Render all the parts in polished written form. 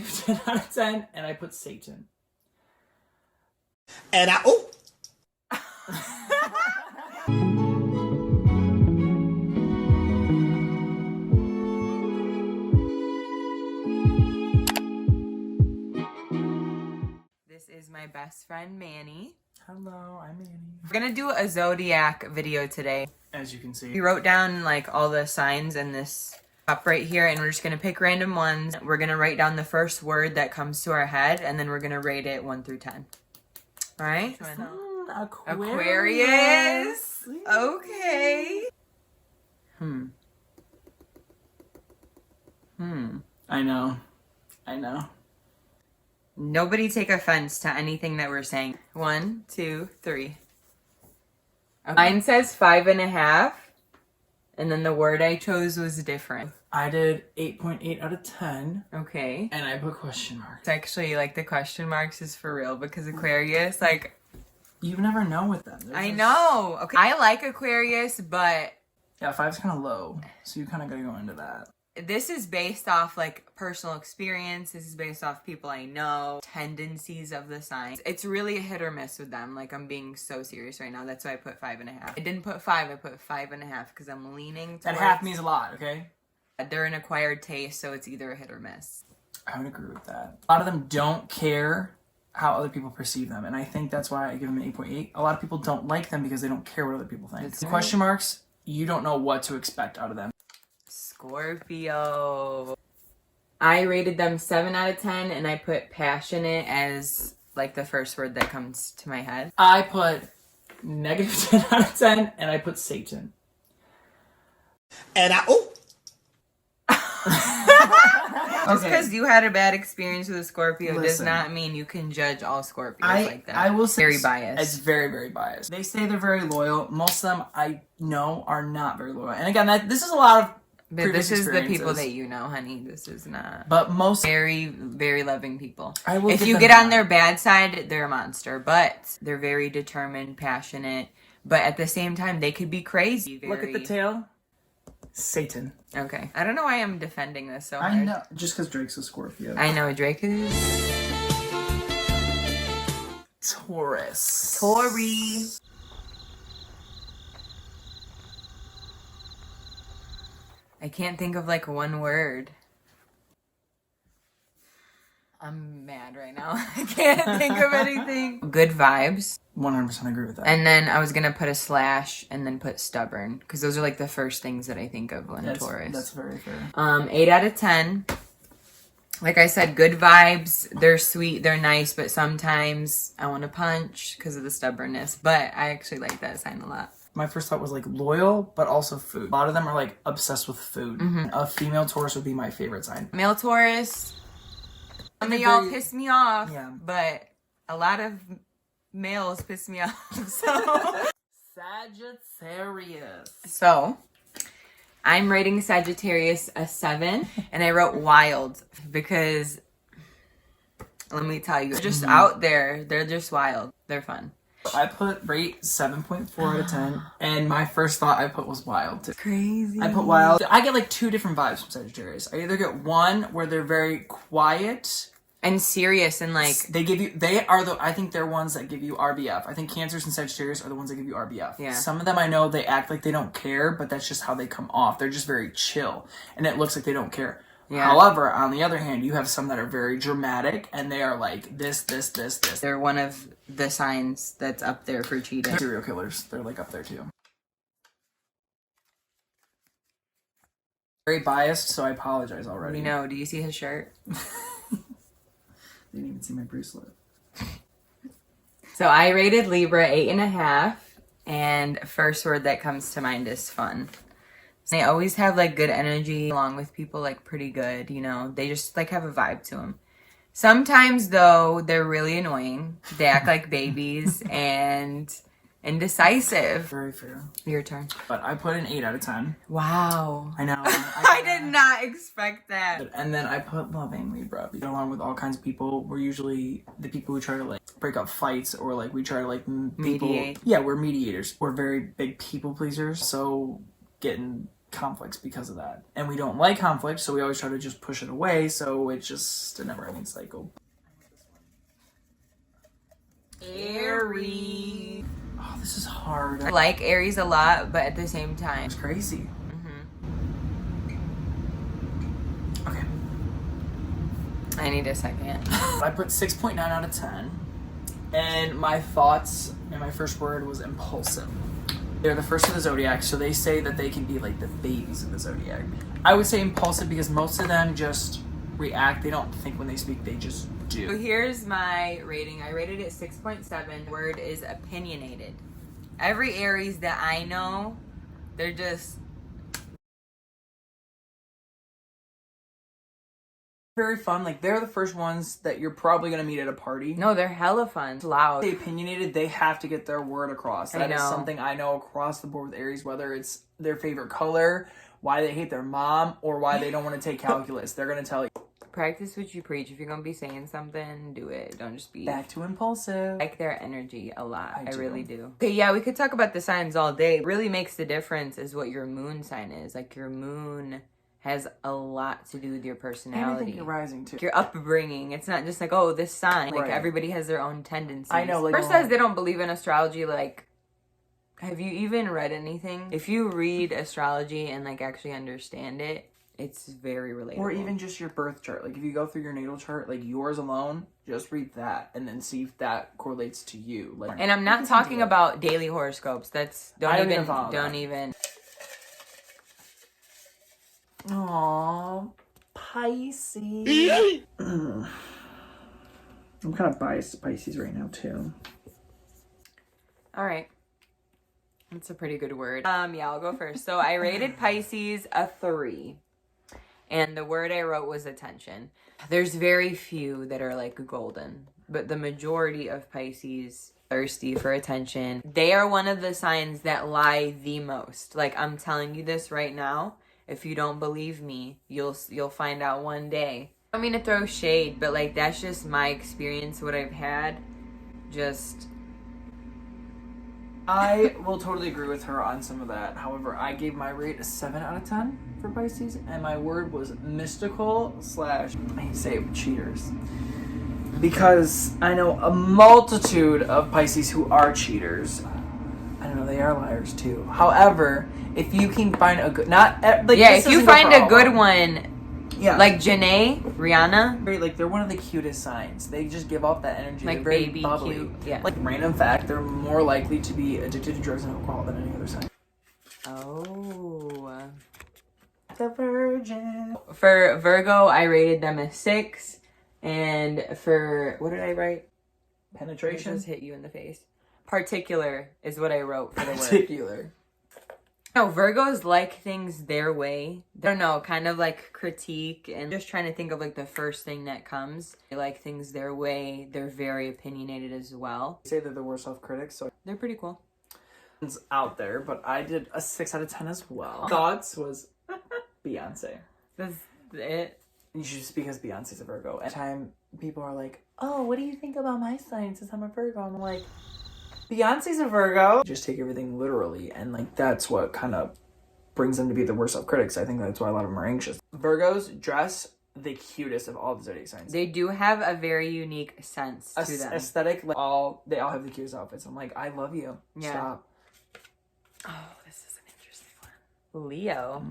negative 10 out of 10, and I put Satan. And oh! This is my best friend, Manny. Hello, I'm Annie. We're gonna do a zodiac video today. As you can see. We wrote down like all the signs in this cup right here, and we're just gonna pick random ones. We're gonna write down the first word that comes to our head, and then we're gonna rate it 1 through 10. All right? Aquarius. Okay. I know. Nobody take offense to anything that we're saying. 1, 2, 3. Okay. Mine says 5.5, and then the word I chose was different. I did 8.8 out of 10. Okay. And I put question mark. It's actually like the question marks is for real because Aquarius, like, you never know with them. I know. Okay. I like Aquarius, but yeah, 5's kind of low, so you kind of gotta go into that. this is based off like personal experience. This is based off people I know, tendencies of the signs. It's really a hit or miss with them. Like, I'm being so serious right now. That's why I put 5.5. I didn't put 5. I put 5.5 because I'm leaning towards. That half means a lot, okay? They're an acquired taste, so it's either a hit or miss. I would agree with that. A lot of them don't care how other people perceive them, and I think that's why I give them an 8.8. A lot of people don't like them because they don't care what other people think. That's right. Question marks, you don't know what to expect out of them. Scorpio. I rated them 7 out of 10, and I put passionate as like the first word that comes to my head. I put negative 10 out of 10, and I put Satan. And oh! Just because you had a bad experience with a Scorpio does Listen. not mean you can judge all Scorpios like that. I will say very biased. It's very, very biased. They say they're very loyal. Most of them I know are not very loyal. And again, this is a lot of But this is the people experiences. that you know, honey. This is not. But most Very, very loving people. I will if give you them get on that. their bad side, they're a monster. But they're very determined, passionate. But at the same time, they could be crazy. Look at the tail. Satan. Okay. I don't know why I'm defending this so hard. I know. Just because Drake's a Scorpio. I know. Drake is Taurus. Tori. I can't think of like one word. I'm mad right now. I can't think of anything. Good vibes. 100% agree with that. And then I was going to put a slash and then put stubborn. Because those are like the first things that I think of when Taurus. That's very fair. 8 out of 10. Like I said, good vibes. They're sweet. They're nice. But sometimes I want to punch because of the stubbornness. But I actually like that sign a lot. My first thought was like loyal, but also food. A lot of them are like obsessed with food. A female Taurus would be my favorite sign. Male Taurus. Some of y'all piss me off. Yeah. But a lot of males piss me off. So. Sagittarius. So, I'm rating Sagittarius a 7, and I wrote wild because, let me tell you, they're just out there. They're just wild. They're fun. I put rate 7.4 out of 10, and my first thought I put was wild too. Crazy. I put wild. I get like 2 different vibes from Sagittarius. I either get one where they're very quiet and serious and like I think they're ones that give you RBF. I think Cancers and Sagittarius are the ones that give you RBF. Yeah. Some of them I know they act like they don't care, but that's just how they come off. They're just very chill, and it looks like they don't care. Yeah. However, on the other hand, you have some that are very dramatic, and they are like this. They're one of the signs that's up there for cheating. Serial killers, they're like up there too. Very biased, so I apologize already. You know, do you see his shirt? They didn't even see my bracelet. So I rated Libra 8.5, and first word that comes to mind is fun. They always have like good energy along with people, like pretty good, you know. They just like have a vibe to them. Sometimes though, they're really annoying. They act like babies and indecisive. Very fair. Your turn. But I put an 8 out of 10. Wow. I know. I did not expect that. And then I put loving Libra. Along with all kinds of people, we're usually the people who try to like break up fights, or like we try to like people. Mediate. Yeah, we're mediators. We're very big people pleasers. So getting conflicts because of that. And we don't like conflict, so we always try to just push it away, so it's just a never-ending cycle. Aries. Oh, this is hard. I like Aries a lot, but at the same time, It's crazy. Okay. I need a second. I put 6.9 out of 10. And my thoughts and my first word was impulsive. They're the first of the zodiac, so they say that they can be like the babies of the zodiac. I would say impulsive because most of them just react. They don't think when they speak, they just do. So here's my rating. I rated it 6.7. Word is opinionated. Every Aries that I know, they're just Very fun. Like, they're the first ones that you're probably going to meet at a party. no, they're hella fun. It's loud. They opinionated, they have to get their word across. That is know. something I know across the board with Aries, whether it's their favorite color, why they hate their mom, or why they don't want to take calculus. They're going to tell you. Practice what you preach. If you're gonna be saying something, do it. Don't just be. Back to impulsive. I like their energy a lot. I do. really do. Okay, yeah, we could talk about the signs all day. What really makes the difference is what your moon sign is. Like, your moon has a lot to do with your And I personality. think you're rising too. Your upbringing. It's not just like, oh, this sign. Like, Right. everybody has their own tendencies. I know, like- First says they don't believe in astrology. Like, have you even read anything? If you read astrology and like actually understand it, it's very relatable. Or even just your birth chart. Like, if you go through your natal chart, like yours alone, just read that and then see if that correlates to you. Like, And I'm not talking about daily horoscopes. That's I don't even follow don't that. even. Aww, Pisces. I'm kind of biased to Pisces right now too. All right. That's a pretty good word. Yeah, I'll go first. So I rated Pisces a 3. And the word I wrote was attention. There's very few that are like golden, but the majority of Pisces thirsty for attention. They are one of the signs that lie the most. Like, I'm telling you this right now. If you don't believe me, you'll find out one day. I don't mean to throw shade, but like, that's just my experience, what I've had. Just I will totally agree with her on some of that. However, I gave my rate a 7 out of 10 for Pisces, and my word was mystical / I hate to say it, cheaters. Because I know a multitude of Pisces who are cheaters. I don't know, they are liars too. However, if you can find a good, like, yeah, this if you doesn't go find for a all good of them. one, Yeah, like Janae, Rihanna, like, they're one of the cutest signs. They just give off that energy. like They're very baby bubbly. cute. Yeah. Like, random fact, they're more likely to be addicted to drugs and alcohol than any other sign. Oh. The Virgin. For Virgo, I rated them a 6. And for, what did I write? Penetration. Just hit you in the face. Particular is what I wrote for the word. Particular. No, Virgos like things their way. I don't know, kind of like critique and just trying to think of like the first thing that comes. They like things their way. They're very opinionated as well. They say they're the worst self-critics, so They're pretty cool. it's out there, but I did a 6 out of 10 as well. Thoughts was Beyonce. That's it. You should just because Beyonce's a Virgo. Every time people are like, oh, what do you think about my sign since I'm a Virgo? I'm like, Beyonce's a Virgo. Just take everything literally, and like that's what kind of brings them to be the worst self-critics. I think that's why a lot of them are anxious. Virgos dress the cutest of all the zodiac signs. They do have a very unique sense to them. Aesthetic, like, they all have the cutest outfits. I'm like, I love you. Yeah. Stop. Oh, this is an interesting one. Leo.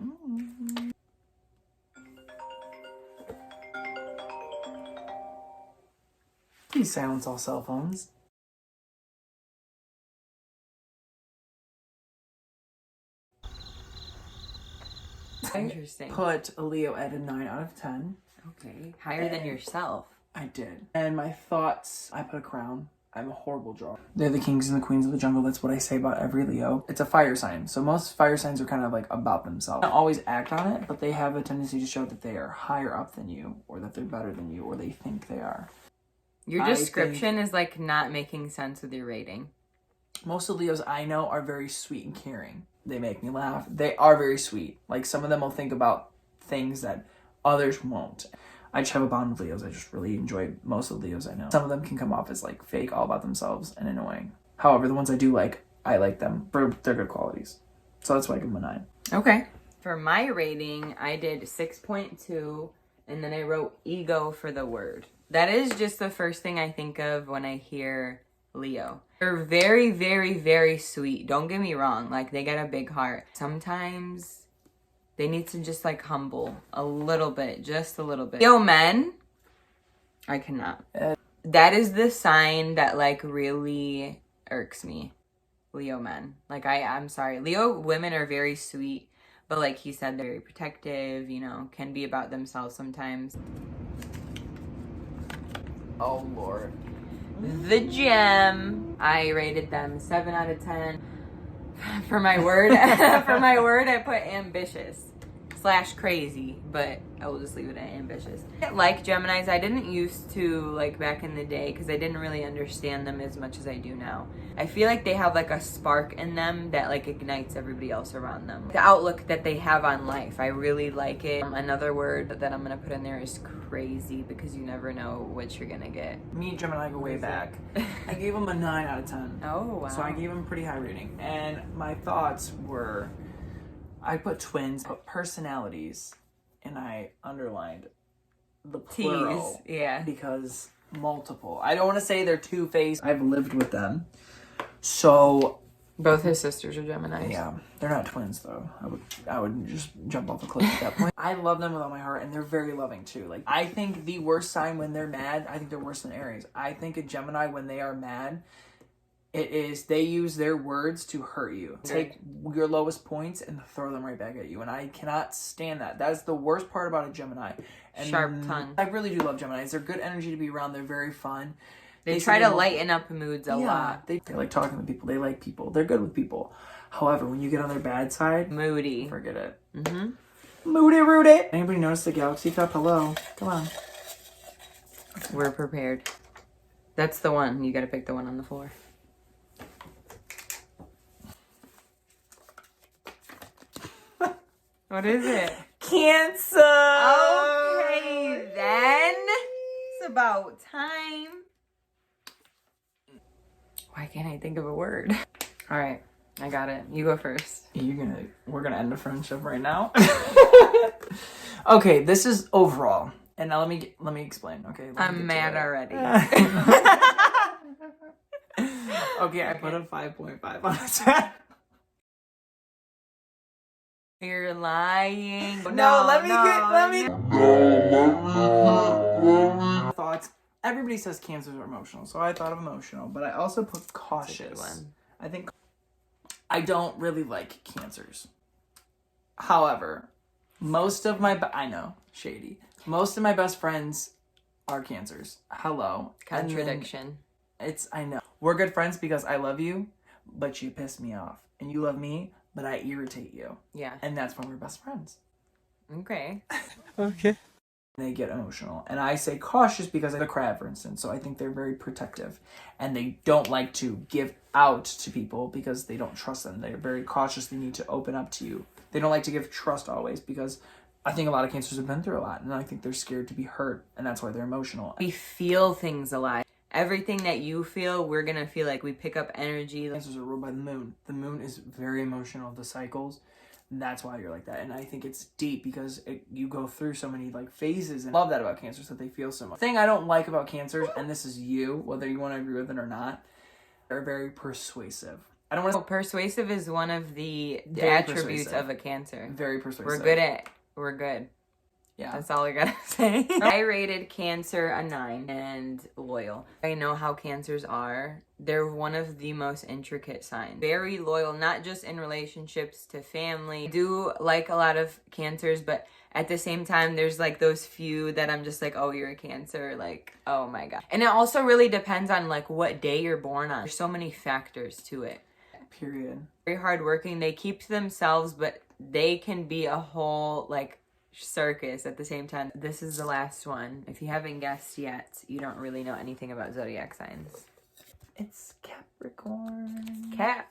Please silence all cell phones. Interesting. Put a Leo at a 9 out of 10. Okay. Higher than yourself. I did. And my thoughts, I put a crown. I'm a horrible drawer. They're the kings and the queens of the jungle. That's what I say about every Leo. It's a fire sign. So most fire signs are kind of like about themselves. They don't always act on it, but they have a tendency to show that they are higher up than you, or that they're better than you, or they think they are. Your I description is like not making sense with your rating. Most of the Leos I know are very sweet and caring. They make me laugh. They are very sweet. Like, some of them will think about things that others won't. I just have a bond with Leos. I just really enjoy most of the Leos I know. Some of them can come off as like fake, all about themselves, and annoying. However, the ones I do like, I like them for their good qualities. So that's why I give them a 9. Okay. For my rating, I did 6.2, and then I wrote ego for the word. That is just the first thing I think of when I hear Leo. They're very, very, very sweet. Don't get me wrong. Like, they got a big heart. Sometimes they need to just, like, humble a little bit. Just a little bit. Leo men, I cannot. That is the sign that, like, really irks me. Leo men. Like, I'm sorry. Leo women are very sweet. But like he said, they're very protective, you know, can be about themselves sometimes. Oh, Lord. The gem. I rated them 7 out of 10. For my word, I put ambitious / crazy, but I will just leave it at ambitious. Like Geminis, I didn't used to like back in the day because I didn't really understand them as much as I do now. I feel like they have like a spark in them that like ignites everybody else around them. The outlook that they have on life, I really like it. Another word that I'm gonna put in there is crazy, because you never know what you're gonna get. Me and Gemini go way back. I gave them a 9 out of 10. Oh, wow. So I gave them a pretty high rating. And my thoughts were, I put twins, put personalities, and I underlined the plural. T's, yeah. Because multiple. I don't want to say they're two-faced. I've lived with them. So Both his sisters are Geminis. yeah, they're not twins though. I would just jump off a cliff at that point. I love them with all my heart, and they're very loving too. Like, I think the worst sign when they're mad, I think they're worse than Aries. I think a Gemini, when they are mad, it is they use their words to hurt you. Take your lowest points and throw them right back at you. And I cannot stand that. That is the worst part about a Gemini. And Sharp tongue. I really do love Geminis. They're good energy to be around. They're very fun. They try to lighten up moods a lot. They like talking to people. They like people. They're good with people. However, when you get on their bad side, Moody. forget it. Mm-hmm. Moody Rudy. Anybody notice the Galaxy Cup? Hello. Come on. We're prepared. That's the one. You gotta pick the one on the floor. What is it? Cancer. Okay, then. It's about time. Why can't I think of a word? All right, I got it. You go first. We're gonna end a friendship right now. Okay, this is overall, and now let me explain. Okay, I'm mad already. Okay, I put a 5.5 on the 10. You're lying. No, let me thoughts. Everybody says cancers are emotional, so I thought of emotional, but I also put cautious. One. I think I don't really like cancers. However, most of my shady. Most of my best friends are cancers. Hello. Contradiction. I know. We're good friends because I love you, but you piss me off. And you love me, but I irritate you. Yeah. And that's when we're best friends. Okay. Okay. They get emotional. And I say cautious because of a crab, for instance. So I think they're very protective. And they don't like to give out to people because they don't trust them. They're very cautious. They need to open up to you. They don't like to give trust always because I think a lot of cancers have been through a lot. And I think they're scared to be hurt. And that's why they're emotional. We feel things a lot. Everything that you feel, we're going to feel. Like, we pick up energy. Cancers are ruled by the moon. The moon is very emotional of the cycles. That's why you're like that. And I think it's deep because you go through so many like phases. And I love that about cancers, that they feel so much. The thing I don't like about cancers, and this is you, whether you want to agree with it or not, they're very persuasive. I don't want to Persuasive is one of the Very attributes persuasive. of a Cancer. Very persuasive. We're good. Yeah. That's all I gotta say. I rated Cancer a 9 and loyal. I know how Cancers are. They're one of the most intricate signs. Very loyal, not just in relationships to family. I do like a lot of Cancers, but at the same time, there's like those few that I'm just like, oh, you're a Cancer. Like, oh my God. And it also really depends on like what day you're born on. There's so many factors to it. Period. Very hardworking. They keep to themselves, but they can be a whole like circus at the same time. This is the last one. If you haven't guessed yet, you don't really know anything about zodiac signs. It's Capricorn. Cap.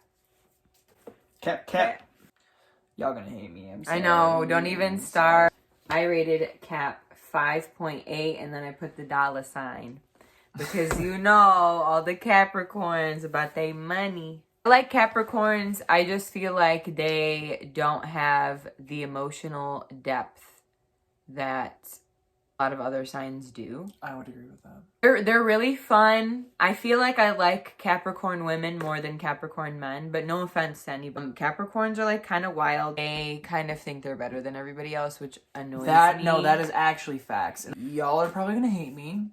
Y'all gonna hate me. I'm sorry. I know. Don't even start. I rated Cap 5.8 and then I put the $ sign. Because you know all the Capricorns about their money. I like Capricorns. I just feel like they don't have the emotional depth that a lot of other signs do. I would agree with that. They're really fun. I feel like I like Capricorn women more than Capricorn men, but no offense to anybody. Capricorns are like kind of wild. They kind of think they're better than everybody else, which annoys me. No, that is actually facts. Y'all are probably gonna hate me.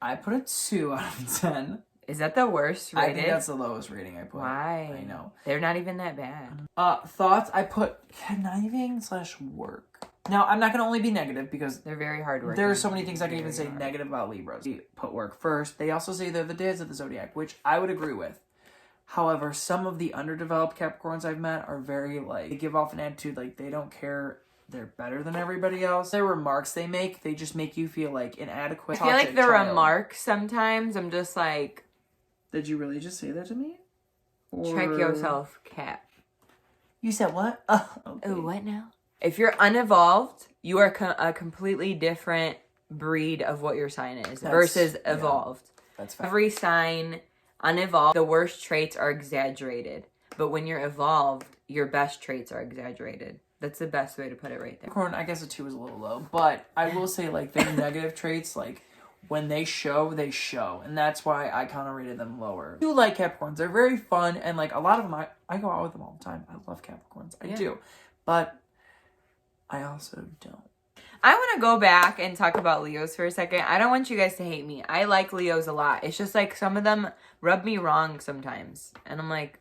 I put a 2 out of 10. Is that the worst rated? I think that's the lowest rating I put. Why? I know. They're not even that bad. Thoughts, I put conniving/work. Now, I'm not going to only be negative because they're very hardworking. There are so many things I can even say negative about Libras. We put work first. They also say they're the dads of the zodiac, which I would agree with. However, some of the underdeveloped Capricorns I've met are very, like, they give off an attitude like they don't care. They're better than everybody else. Their remarks they make, they just make you feel, like, inadequate. I feel like the remarks sometimes, I'm just like... Did you really just say that to me? Check yourself, Cap. You said what? Okay. Oh, what now? If you're unevolved, you are a completely different breed of what your sign is versus evolved. That's fact. Every sign, unevolved, the worst traits are exaggerated. But when you're evolved, your best traits are exaggerated. That's the best way to put it right there. Capricorn, I guess a 2 is a little low. But I will say, like, their negative traits, like... When they show, they show. And that's why I kind of rated them lower. I do like Capricorns. They're very fun. And, like, a lot of them, I go out with them all the time. I love Capricorns. I do. But I also don't. I want to go back and talk about Leos for a second. I don't want you guys to hate me. I like Leos a lot. It's just, like, some of them rub me wrong sometimes. And I'm like,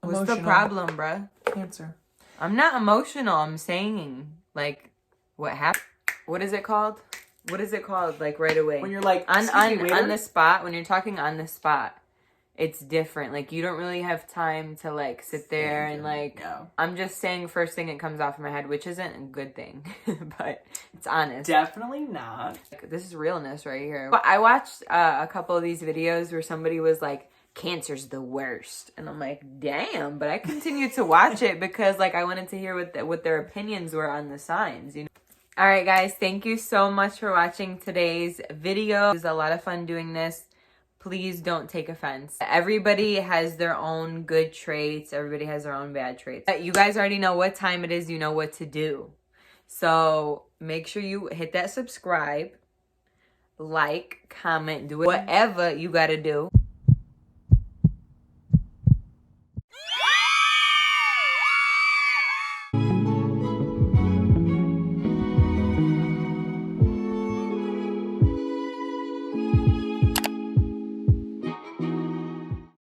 what's the problem, bruh? Cancer. I'm not emotional. I'm saying, like, what happened? What is it called? What is it called? Like right away. When you're like on the spot, when you're talking on the spot, it's different. Like you don't really have time to like sit there and like I'm just saying first thing that comes off my head, which isn't a good thing, but it's honest. Definitely not. This is realness right here. But I watched a couple of these videos where somebody was like, Cancer's the worst. And I'm like, damn, but I continued to watch it because like I wanted to hear what their opinions were on the signs, you know. All right, guys, thank you so much for watching today's video. It was a lot of fun doing this. Please don't take offense. Everybody has their own good traits. Everybody has their own bad traits. You guys already know what time it is. You know what to do. So make sure you hit that subscribe, like, comment, do whatever you got to do.